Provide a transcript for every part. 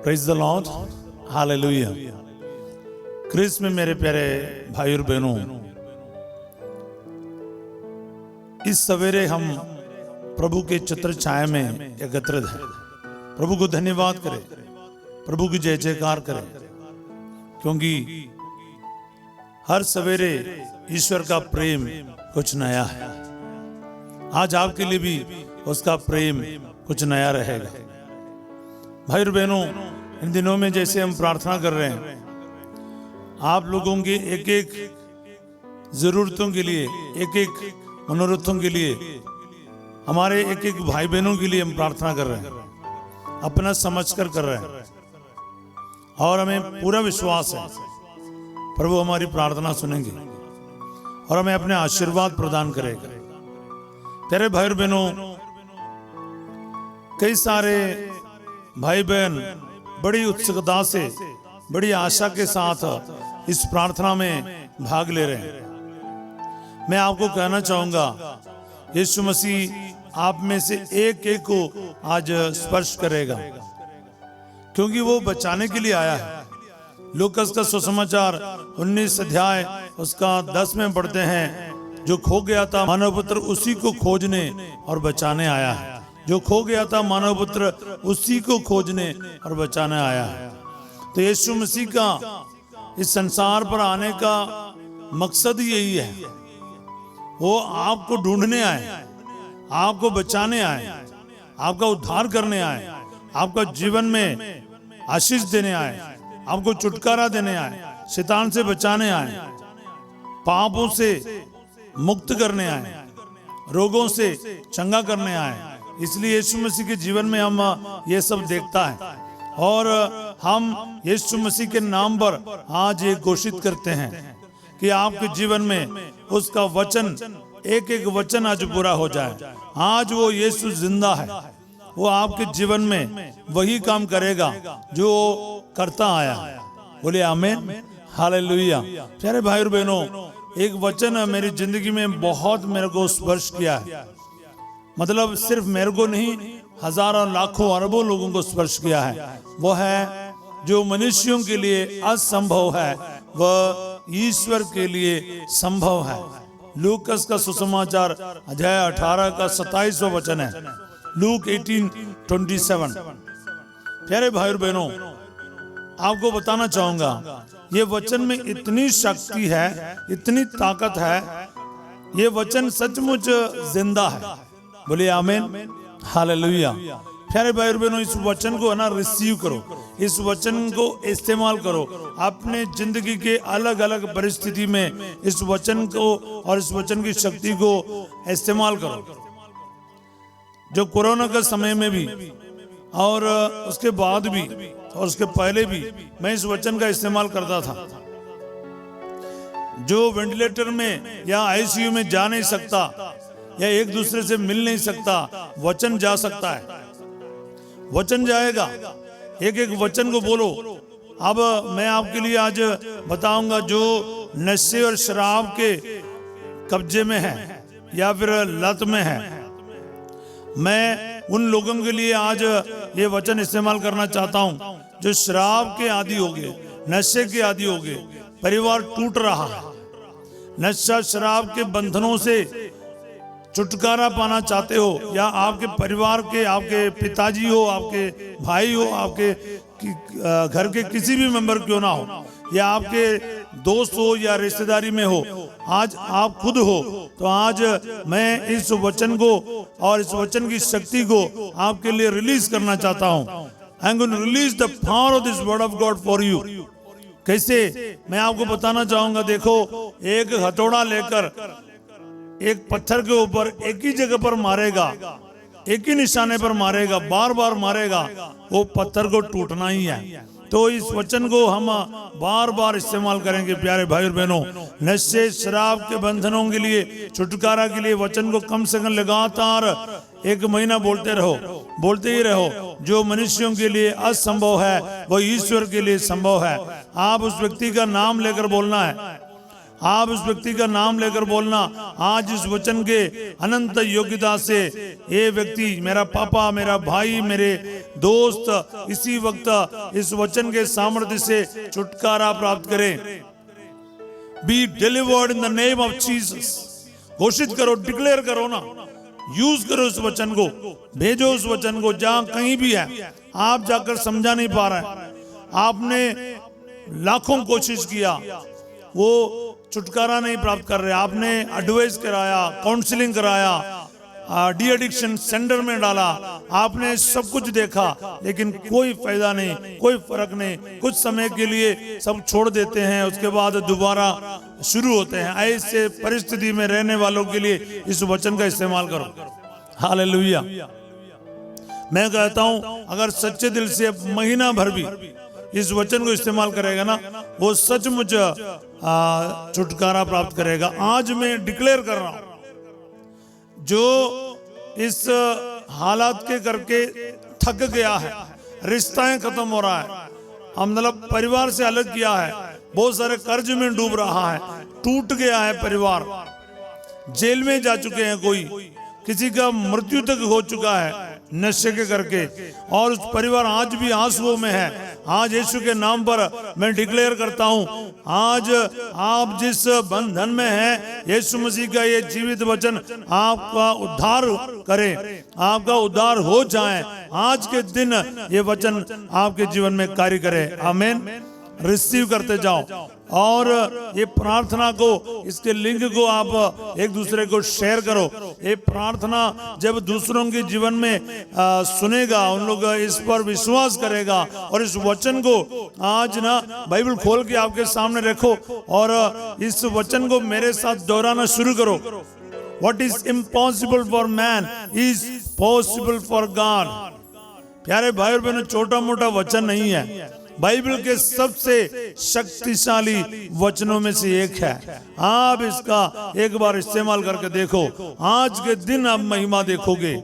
Praise the Lord, hallelujah. Christ में मेरे प्यारे भाई और बहनों, इस सवेरे हम प्रभु के छत्र छाया में एकत्रित हैं। प्रभु को धन्यवाद करें, प्रभु की जय जयकार करें, क्योंकि हर सवेरे ईश्वर का प्रेम कुछ नया है। आज आपके लिए भी उसका प्रेम कुछ नया रहेगा। भाई और बहनों, इन दिनों में जैसे हम प्रार्थना कर रहे हैं, आप लोगों की एक एक जरूरतों के लिए, एक एक मनोरथों के लिए, हमारे एक एक भाई बहनों के लिए हम प्रार्थना कर रहे हैं, अपना समझकर कर रहे हैं। और हमें पूरा विश्वास है प्रभु हमारी प्रार्थना सुनेंगे और हमें अपने आशीर्वाद प्रदान करेगा। तेरे भाई और बहनों, कई सारे भाई बहन बड़ी उत्सुकता से, बड़ी आशा के साथ इस प्रार्थना में भाग ले रहे हैं। मैं आपको कहना चाहूंगा, यीशु मसीह आप में से एक एक को आज स्पर्श करेगा, क्योंकि वो बचाने के लिए आया है। लूकास का सुसमाचार 19 अध्याय उसका 10 में पढ़ते हैं, जो खो गया था मानव पुत्र उसी को खोजने और बचाने आया है। जो खो गया था मानव पुत्र उसी को खोजने और बचाने आया है। तो यीशु मसीह का इस संसार पर आने का मकसद यही है। वो आपको ढूंढने आए, आपको बचाने आए, आपका उद्धार करने आए, आपका जीवन में आशीष देने आए, आपको छुटकारा देने आए, शैतान से बचाने आए, पापों से मुक्त करने आए, रोगों से चंगा करने आए। इसलिए यीशु मसीह के जीवन में हम ये सब देखता है और हम यीशु मसीह के नाम पर आज ये घोषित करते हैं कि आपके जीवन में उसका वचन, एक एक वचन आज पूरा हो जाए। आज वो यीशु जिंदा है, वो आपके जीवन में वही काम करेगा जो करता आया। बोले आमीन, हालेलुया। प्यारे भाई और बहनों, एक वचन मेरी जिंदगी में बहुत मेरे को स्पर्श किया है। मतलब सिर्फ मेरे को नहीं, हजारों लाखों अरबों लोगों को स्पर्श किया है। वो है जो मनुष्यों के लिए असंभव है, वह ईश्वर के लिए संभव है। लूकास का सुसमाचार अध्याय 18 का 27वां वचन है, लूक 18:27। प्यारे भाई और बहनों, आपको बताना चाहूंगा, ये वचन में इतनी शक्ति है, इतनी ताकत है। ये वचन सचमुच जिंदा है। बोलिए आमीन, हालेलुया। प्यारे भाई और बहनों, इस वचन को है ना रिसीव करो, इस वचन को इस्तेमाल करो अपने जिंदगी के अलग अलग परिस्थिति में। इस वचन को और इस वचन की शक्ति को इस्तेमाल करो। जो कोरोना के समय में भी और उसके बाद भी और उसके पहले भी मैं इस वचन का इस्तेमाल करता था। जो वेंटिलेटर में या आईसीयू में जा नहीं सकता या एक दूसरे से मिल नहीं सकता, वचन जा सकता है, वचन जाएगा। एक एक वचन को बोलो। अब मैं आपके लिए आज बताऊंगा, जो नशे और शराब के कब्जे में है या फिर लत में है, मैं उन लोगों के लिए आज ये वचन इस्तेमाल करना चाहता हूं जो शराब के आदी हो गए, नशे के आदी हो गए, परिवार टूट रहा है, नशा शराब के बंधनों से छुटकारा पाना चाहते हो, या आपके परिवार के, आपके पिताजी हो, आपके भाई हो, आपके घर के किसी भी मेंबर क्यों ना हो, या आपके दोस्त हो या रिश्तेदारी में हो, आज आप खुद हो, तो आज मैं इस वचन को और इस वचन की शक्ति को आपके लिए रिलीज करना चाहता हूं। I am going to release the power of this word of God for you. कैसे? मैं आपको बताना चाहूंगा। देखो, एक हथौड़ा लेकर एक पत्थर के ऊपर एक ही जगह पर मारेगा, एक ही निशाने पर मारेगा, बार बार मारेगा, वो पत्थर को टूटना ही है। तो इस वचन को हम बार बार इस्तेमाल करेंगे। प्यारे भाई और बहनों, नशे शराब के बंधनों के लिए, छुटकारा के लिए वचन को कम से कम लगातार 1 महीना बोलते रहो, बोलते ही रहो। जो मनुष्यों के लिए असंभव है वो ईश्वर के लिए संभव है। आप उस व्यक्ति का नाम लेकर बोलना है। आप उस व्यक्ति का नाम लेकर बोलना, आज इस वचन के अनंत योग्यता से ये व्यक्ति, मेरा पापा, मेरा भाई, मेरे दोस्त इसी वक्त इस वचन के सामर्थ्य से छुटकारा प्राप्त करें। Be delivered in the name of Jesus. घोषित करो, डिक्लेयर करो ना, यूज करो उस वचन को, भेजो उस वचन को जहां कहीं भी है। आप जाकर समझा नहीं पा रहे हैं, आपने लाखों कोशिश किया, वो छुटकारा नहीं प्राप्त कर रहे, आपने एडवाइस कराया, काउंसलिंग कराया, डी एडिक्शन सेंटर में डाला, आपने सब कुछ देखा, लेकिन कोई फायदा नहीं, कोई फर्क नहीं। कुछ समय के लिए सब छोड़ देते हैं, उसके बाद दोबारा शुरू होते हैं। ऐसे परिस्थिति में रहने वालों के लिए इस वचन का इस्तेमाल करो। हालेलुया। मैं कहता हूं, अगर सच्चे दिल से महीना भर भी इस वचन को इस्तेमाल करेगा ना, वो सचमुच छुटकारा प्राप्त करेगा। आज मैं डिक्लेयर कर रहा हूं, जो इस हालात के करके थक गया है, रिश्ताएं खत्म हो रहा है, हम मतलब परिवार से अलग किया है, बहुत सारे कर्ज में डूब रहा है, टूट गया है परिवार, जेल में जा चुके हैं, कोई किसी का मृत्यु तक हो चुका है नशे के करके, और उस परिवार आज भी आंसुओं में है। आज यीशु के नाम पर मैं डिक्लेयर करता हूं, आज आप जिस बंधन में हैं, यीशु मसीह का ये जीवित वचन आपका उद्धार करे, आपका उद्धार हो जाए। आज के दिन ये वचन आपके जीवन में कार्य करे। आमीन। रिसीव करते जाओ, और ये प्रार्थना को, इसके लिंक को आप एक दूसरे को शेयर करो। ये प्रार्थना जब दूसरों के जीवन में सुनेगा, उन लोग इस पर विश्वास करेगा, और इस वचन को आज ना बाइबल खोल के आपके सामने रखो और इस वचन को मेरे साथ दोहराना शुरू करो। What is impossible for man is possible for God। प्यारे भाई और बहनों, छोटा मोटा वचन नहीं है, बाइबल के सबसे शक्तिशाली वचनों में से एक है। आप इसका एक बार इस्तेमाल करके देखो, आज के दिन आप महिमा देखोगे।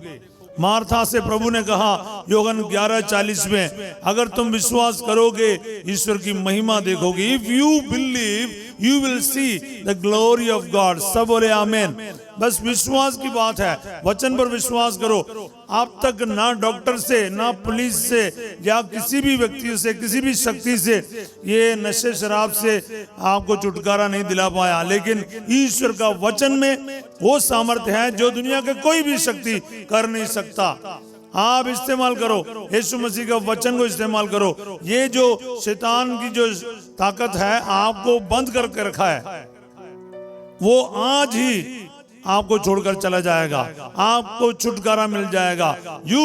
मार्था से प्रभु ने कहा योहन 11:40 में, अगर तुम विश्वास करोगे ईश्वर की महिमा देखोगे। If you believe you will see the glory of God. सब बोले आमीन। बस विश्वास की बात है, वचन पर विश्वास करो। आप तक ना डॉक्टर से, ना पुलिस से, या किसी भी व्यक्ति से, किसी भी शक्ति से ये नशे शराब से आपको छुटकारा नहीं दिला पाया, लेकिन ईश्वर का वचन में वो सामर्थ्य है जो दुनिया के कोई भी शक्ति कर नहीं सकता। आप इस्तेमाल करो, यीशु मसीह का वचन को इस्तेमाल करो। ये जो शैतान की जो ताकत है आपको बंद करके रखा है, वो आज ही आपको छोड़कर चला जाएगा, आपको छुटकारा मिल जाएगा। You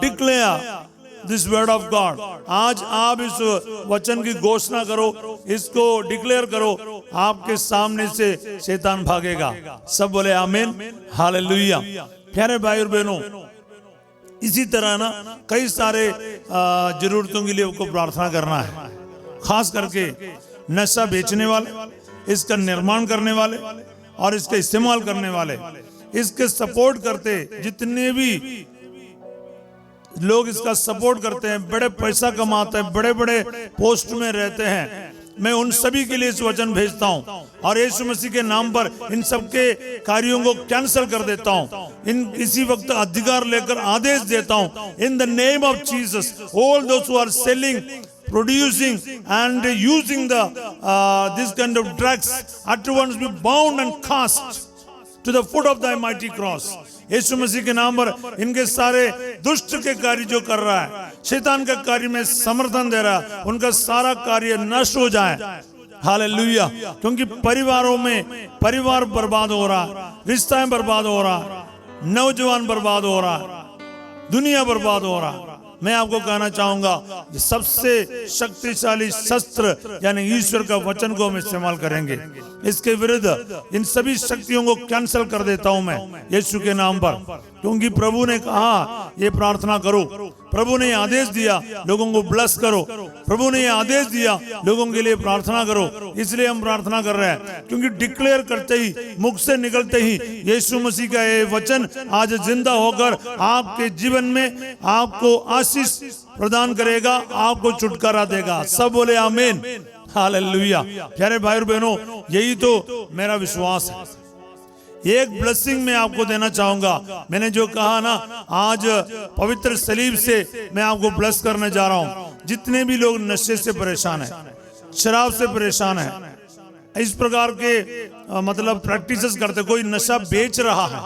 declare this word of God. आज आप इस वचन की घोषणा करो, इसको डिक्लेयर करो, आपके सामने से शैतान भागेगा। सब बोले आमीन, हालेलुया। प्यारे भाई और बहनों, इसी तरह ना कई सारे जरूरतों के लिए आपको प्रार्थना करना है। खास करके नशा बेचने वाले, इसका निर्माण करने वाले और इसका इस्तेमाल करने वाले, इसके सपोर्ट करते जितने भी लोग इसका सपोर्ट करते हैं, बड़े पैसा कमाते हैं, बड़े बड़े पोस्ट में रहते हैं, मैं उन सभी के लिए इस वचन भेजता हूं और यीशु मसीह के नाम पर इन सबके कार्यों को कैंसिल कर देता हूं। इन इसी वक्त अधिकार लेकर आदेश देता हूं, in the name of Jesus, all those who are selling, producing and using the this kind of drugs at once be bound and cast to the foot of thy mighty cross। यीशु मसीह के नाम पर इनके सारे दुष्ट के कार्य जो कर रहा है, शैतान का कार्य में समर्थन दे रहा है, उनका सारा कार्य नष्ट हो जाए। हालेलुया। क्योंकि परिवारों में परिवार बर्बाद हो रहा, रिश्तें बर्बाद हो रहा, नौजवान बर्बाद हो रहा, दुनिया बर्बाद हो रहा। मैं आपको कहना चाहूंगा, सबसे शक्तिशाली शस्त्र यानी ईश्वर का वचन को हम इस्तेमाल करेंगे। इसके विरुद्ध इन सभी शक्तियों को कैंसिल कर देता हूं मैं यीशु के नाम पर, क्योंकि प्रभु ने कहा ये प्रार्थना करो, प्रभु ने आदेश दिया लोगों को ब्लेस करो, प्रभु ने आदेश दिया लोगों के लिए प्रार्थना करो। इसलिए हम प्रार्थना कर रहे हैं, क्योंकि डिक्लेयर करते ही, मुख से निकलते ही यीशु मसीह का ये वचन आज जिंदा होकर आपके जीवन में आपको आशीष प्रदान करेगा, आपको छुटकारा देगा। सब बोले आमीन, हालेलुया। प्यारे भाई और बहनों, यही तो मेरा विश्वास है। एक ब्लेसिंग मैं आपको देना चाहूंगा। मैंने जो कहा ना, आज पवित्र सलीब से मैं आपको ब्लेस करने जा रहा हूं। जितने भी लोग नशे से परेशान हैं, शराब से परेशान हैं, इस प्रकार के मतलब प्रैक्टिसेस करते, कोई नशा बेच रहा है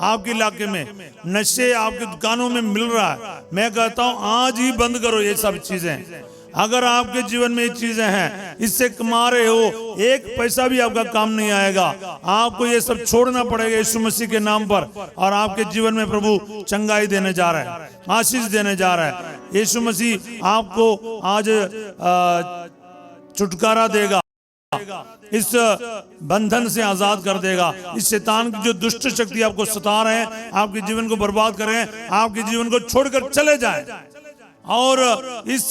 आपके इलाके में, नशे आपकी दुकानों में मिल रहा है, मैं कहता हूं आज ही बंद करो ये सब चीजें। अगर आपके जीवन में ये चीजें हैं, इससे कमा रहे हो, एक पैसा भी आपका काम नहीं आएगा। आपको ये सब छोड़ना पड़ेगा यीशु मसीह के नाम पर, और आपके जीवन में प्रभु चंगाई देने जा रहा है, आशीष देने जा रहा है। यीशु मसीह आपको आज छुटकारा देगा, इस बंधन से आजाद कर देगा। इस शैतान की जो दुष्ट शक्ति आपको सता रहे हैं, आपके जीवन को बर्बाद कर रहे हैं, आपके जीवन को छोड़कर चले जाएं, और इस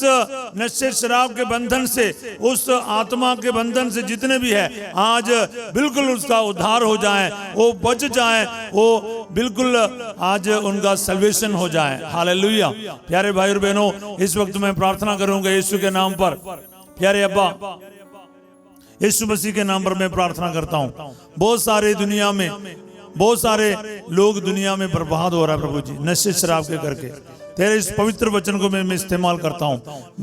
नशे शराब के बंधन से, उस आत्मा के बंधन से जितने भी है, आज बिल्कुल उसका उद्धार हो जाए, वो बच जाए, वो बिल्कुल आज उनका सल्वेशन हो जाए। हालेलुया। प्यारे भाई और बहनों, इस वक्त मैं प्रार्थना करूंगा यीशु के नाम पर। प्यारे अब्बा, यीशु मसीह के नाम पर मैं प्रार्थना करता हूं। बहुत सारे दुनिया में, बहुत सारे लोग दुनिया में बर्बाद हो रहा है प्रभु जी, नशे शराब के करके। तेरे इस पवित्र वचन को मैं इस्तेमाल करता हूं,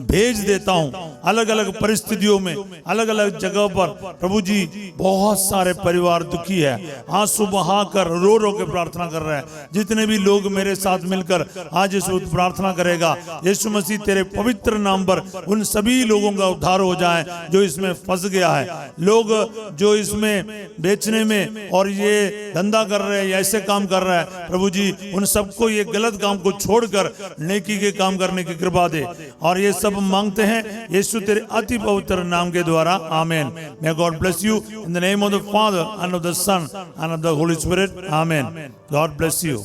भेज देता हूं अलग अलग परिस्थितियों में, अलग अलग जगह पर। प्रभु जी, बहुत सारे परिवार दुखी है, आंसू बहाकर रो रो के प्रार्थना कर रहे हैं। जितने भी लोग मेरे साथ मिलकर आज इस वक्त प्रार्थना करेगा, यीशु मसीह तेरे पवित्र नाम पर उन सभी लोगों का उद्धार हो जाए जो इसमें फंस गया है। लोग जो इसमें बेचने में और ये धंधा कर रहे हैं, ऐसे काम कर रहे हैं, प्रभु जी उन सबको ये गलत काम को छोड़कर नेकी के काम करने की कृपा दे। और ये सब मांगते हैं यीशु तेरे अति पवित्र नाम के द्वारा, आमेन। May God bless you in the name of the Father and of the Son and of the Holy Spirit, amen. God bless you.